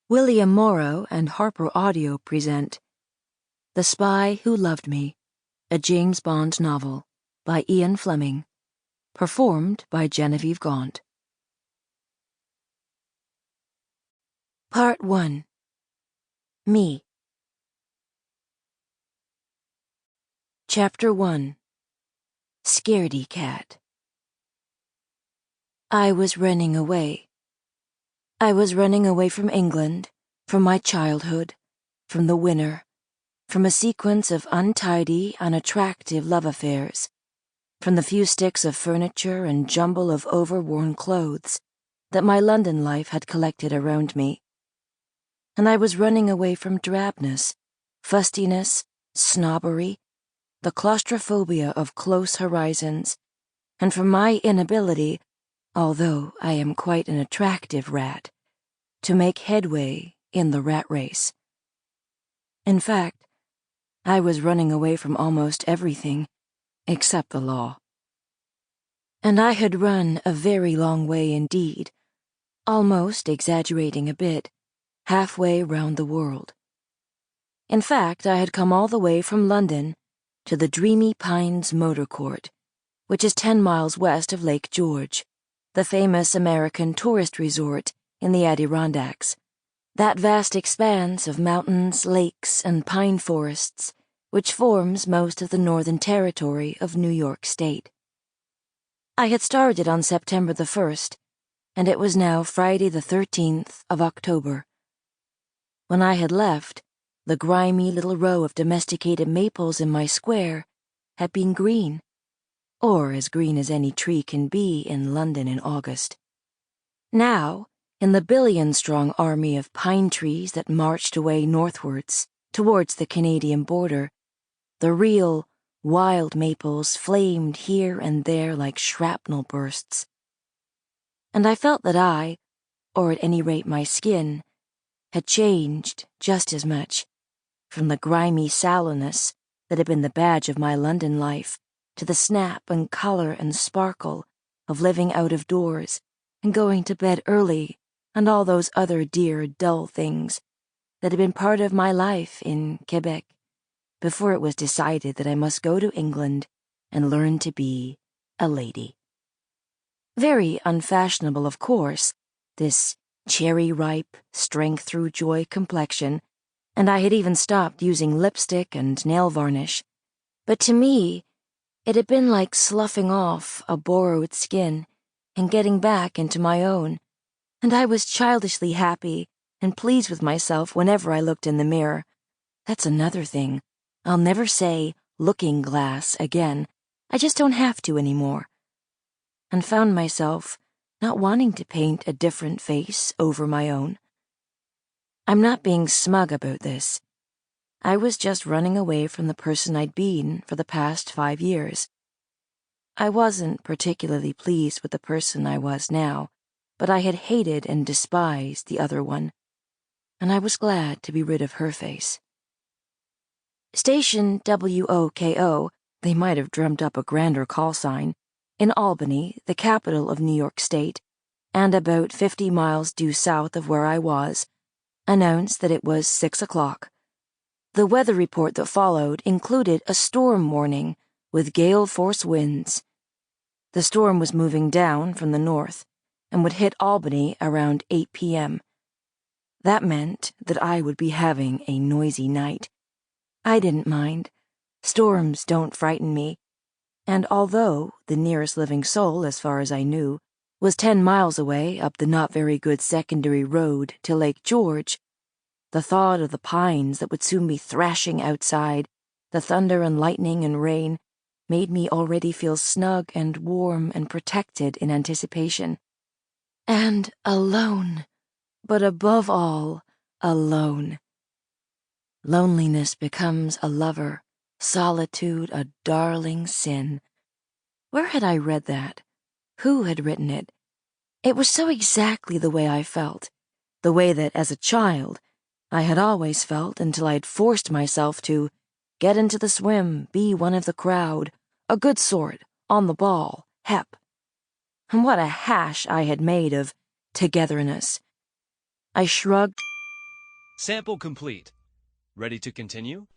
William Morrow and HarperAudio present The Spy Who Loved Me, a James Bond novel by Ian Fleming, performed by Genevieve Gaunt. Part 1. Me. Chapter 1. Scaredy Cat. I was running away. I was running away from England, from my childhood, from the winter, from a sequence of untidy, unattractive love affairs, from the few sticks of furniture and jumble of overworn clothes that my London life had collected around me. And I was running away from drabness, fustiness, snobbery, the claustrophobia of close horizons, and from my inability, although I am quite an attractive rat, to make headway in the rat race. In fact, I was running away from almost everything except the law. And I had run a very long way indeed, almost exaggerating a bit, halfway round the world. In fact, I had come all the way from London to the Dreamy Pines Motor Court, which is 10 miles west of Lake George, the famous American tourist resort in the Adirondacks, that vast expanse of mountains, lakes, and pine forests which forms most of the northern territory of New York State. I had started on September the 1st, and it was now Friday the 13th of October. When I had left, the grimy little row of domesticated maples in my square had been green, or as green as any tree can be in London in August. Now, in the billion-strong army of pine trees that marched away northwards, towards the Canadian border, the real, wild maples flamed here and there like shrapnel bursts. And I felt that I, or at any rate my skin, had changed just as much, from the grimy sallowness that had been the badge of my London life, to the snap and color and sparkle of living out of doors and going to bed early and all those other dear, dull things that had been part of my life in Quebec before it was decided that I must go to England and learn to be a lady. Very unfashionable, of course, this cherry-ripe, strength-through-joy complexion, and I had even stopped using lipstick and nail varnish. But to me, it had been like sloughing off a borrowed skin and getting back into my own, and I was childishly happy and pleased with myself whenever I looked in the mirror. That's another thing. I'll never say looking glass again. I just don't have to anymore. And found myself not wanting to paint a different face over my own. I'm not being smug about this. I was just running away from the person I'd been for the past 5 years. I wasn't particularly pleased with the person I was now, but I had hated and despised the other one, and I was glad to be rid of her face. Station WOKO, they might have dreamt up a grander call sign, in Albany, the capital of New York State, and about 50 miles due south of where I was, announced that it was 6 o'clock. The weather report that followed included a storm warning with gale-force winds. The storm was moving down from the north and would hit Albany around 8 p.m. That meant that I would be having a noisy night. I didn't mind. Storms don't frighten me. And although the nearest living soul, as far as I knew, was 10 miles away up the not-very-good secondary road to Lake George, the thought of the pines that would soon be thrashing outside, the thunder and lightning and rain, made me already feel snug and warm and protected in anticipation. And alone, but above all, alone. Loneliness becomes a lover, solitude a darling sin. Where had I read that? Who had written it? It was so exactly the way I felt, the way that, as a child, I had always felt until I had forced myself to get into the swim, be one of the crowd, a good sort, on the ball, hep. And what a hash I had made of togetherness. I shrugged Sample complete. Ready to continue?